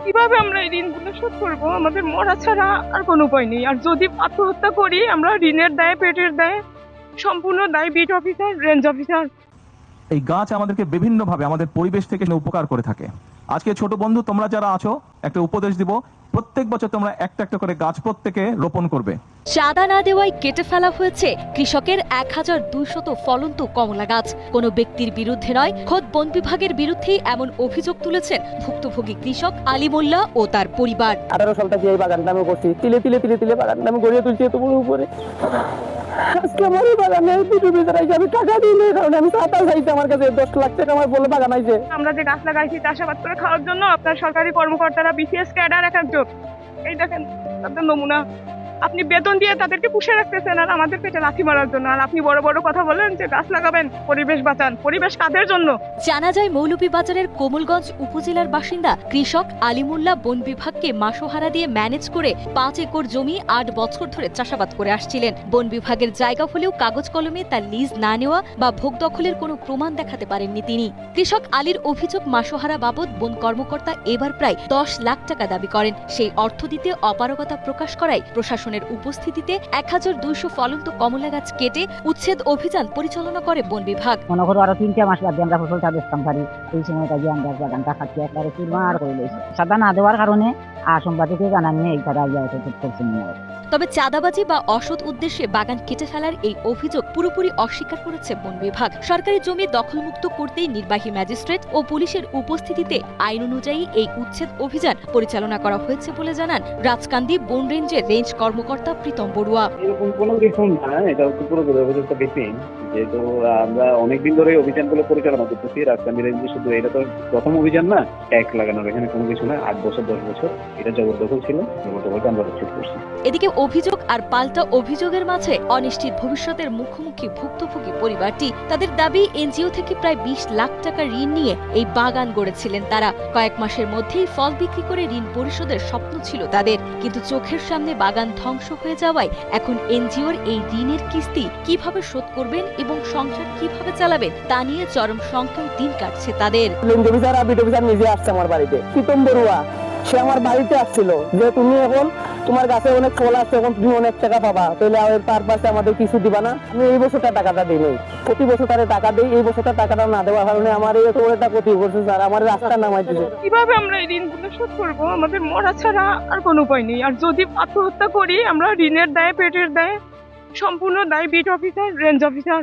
কিভাবে আমরা এই ঋণগুলো শোধ করবো? আমাদের মরা ছাড়া আর কোনো উপায় নেই। আর যদি আত্মহত্যা করি আমরা ঋণের দায়ে, পেটের দায়ে সম্পূর্ণ দায়ী বিট অফিসার, রেঞ্জ অফিসার। এই গাছ আমাদেরকে বিভিন্নভাবে আমাদের পরিবেশ থেকে উপকার করে থাকে। আজকে ছোট বন্ধু তোমরা যারা আছো, একটা উপদেশ দিব, প্রত্যেক বছর তোমরা একটা একটা করে গাছ প্রত্যেকে রোপণ করবে। চাঁদা না দেওয়ায় কেটে ফেলা হয়েছে কৃষকের ১,২০০ ফলন্ত কমলা গাছ। কোনো ব্যক্তির বিরুদ্ধে নয়, খোদ বন বিভাগের বিরুদ্ধেই এমন অভিযোগ তুলেছেন ভুক্তভোগী কৃষক আলী মোল্লা ও তার পরিবার। 18 সাল থেকে এই বাগানটা আমি করছি, তিলে তিলে তিলে তিলে বাগানটা আমি গড়িয়ে তুলছি এত বড় উপরে। আজকে আমার এই বাগানে আমি টাকা দিলে, কারণ আমি টাকা চাইছি, আমার কাছে 10 লাখ টাকা আমার বলে বাগান আইছে। আমরা যে গাছ লাগাইছি চাষাবাদ করে খাওয়ার জন্য, আপনার সরকারি কর্মকর্তারা বিসিএস ক্যাডার এক একজন, এই দেখেন তাদের নমুনা। আপনি বেতন দিয়ে তাদেরকে পুষে রাখতেছেন আর আমাদের পেটে লাথি মারার জন্য। আর আপনি বড় বড় কথা বলেন যে গাছ লাগাবেন, পরিবেশ বাঁচান। পরিবেশ কাদের জন্য? জানা যায় মৌলভীবাজারের কোমলগঞ্জ উপজেলার বাসিন্দা কৃষক আলিমুল্লাহ বন বিভাগকে মাসোহারা দিয়ে ম্যানেজ করে 5 একর জমি 8 বছর ধরে চাষাবাদ করে আসছিলেন। বন বিভাগের জায়গা হলেও কাগজ কলমে তার লিজ না নেওয়া বা ভোগ দখলের কোনো প্রমাণ দেখাতে পারেননি তিনি। কৃষক আলীর অভিযোগ, মাসোহারা বাবদ বন কর্মকর্তা এবার প্রায় 10 লাখ টাকা দাবি করেন। সেই অর্থ দিতে অপারগতা প্রকাশ করায় প্রশাসনের উপস্থিতিতে ১,২০০ ফলন্ত কমলা গাছ কেটে উচ্ছেদ অভিযান পরিচালনা করে বন বিভাগ। মনে করো আরো 3 মাস বাদে আমরা ফসলটা বেচতাম পারি, এই সময়টা গিয়ে আমরা বাগানটা খাচ্ছি একবারে চুরমার করে লইছি। সাদা না দেওয়ার কারণে সম্পাদকে জানানি এই তারা করছেন। তবে চাঁদাবাজি বা অসৎ উদ্দেশ্যে বাগান কেটে ফেলার এই অভিযোগ পুরোপুরি অস্বীকার করেছে বন বিভাগ। সরকারি জমি দখলমুক্ত করতেই নির্বাহী ম্যাজিস্ট্রেট ও পুলিশের উপস্থিতিতে আইন অনুযায়ী এই উচ্ছেদ অভিযান পরিচালনা করা হয়েছে বলে জানান রাজকান্দি বন রেঞ্জের রেঞ্জ কর্মকর্তা প্রীতম বড়ুয়া। এরকম কোনো কিছু না, এটা হচ্ছে পুরোপুরি অভিযোগটা বেশি, যেহেতু আমরা অনেকদিন ধরে অভিযানগুলো পরিচালনা করতেছি। রাজকান্দি রেঞ্জে শুধু এটা তো প্রথম অভিযান না, ট্যাগ লাগানোর, এখানে কোনো কিছু না। 8 বছর 10 বছর এটা জবরদখল ছিল, জবরদখলটা আমরা উচ্ছেদ করছি। এদিকে অভিযোগ আর পাল্টা অভিযোগের মাঝে অনিশ্চিত ভবিষ্যতের মুখোমুখি ভুক্তভোগী পরিবারটি। তাদের দাবি, এনজিও থেকে প্রায় 20 লাখ টাকা ঋণ নিয়ে এই বাগান গড়েছিলেন তারা। কয়েক মাসের মধ্যেই ফল বিক্রি করে ঋণ পরিশোধের স্বপ্ন ছিল তাদের, কিন্তু চোখের সামনে বাগান ধ্বংস হয়ে যাওয়ায় এখন এনজিওর এই ঋণের কিস্তি কিভাবে শোধ করবেন এবং সংসার কিভাবে চালাবেন তা নিয়ে চরম শঙ্কায় দিন কাটছে তাদের। নিজে আসছে আমার বাড়িতে, প্রীতম বড়ুয়া, সে আমার বাড়িতে আসছিল যে তুমি এখন তোমার গাছে অনেক ফল আছে, এখন তুমি অনেক টাকা পাবা, তাহলে তার পাশে আমাদের কিছু দিবা না? আমি এই বছরটা টাকাটা দিই নাই, প্রতি বছর তারে টাকা দিই। এই বছরটা টাকাটা না দেওয়ার কারণে আমার এই একটা ক্ষতি করছে স্যার, আমার রাস্তা নামাই দিয়েছে। কিভাবে আমরা এই ঋণগুলো শোধ করবো? আমাদের মরা ছাড়া আর কোনো উপায় নেই। আর যদি আত্মহত্যা করি আমরা ঋণের দায়ে, পেটের দায়ে সম্পূর্ণ দায়ী বিট অফিসার, রেঞ্জ অফিসার।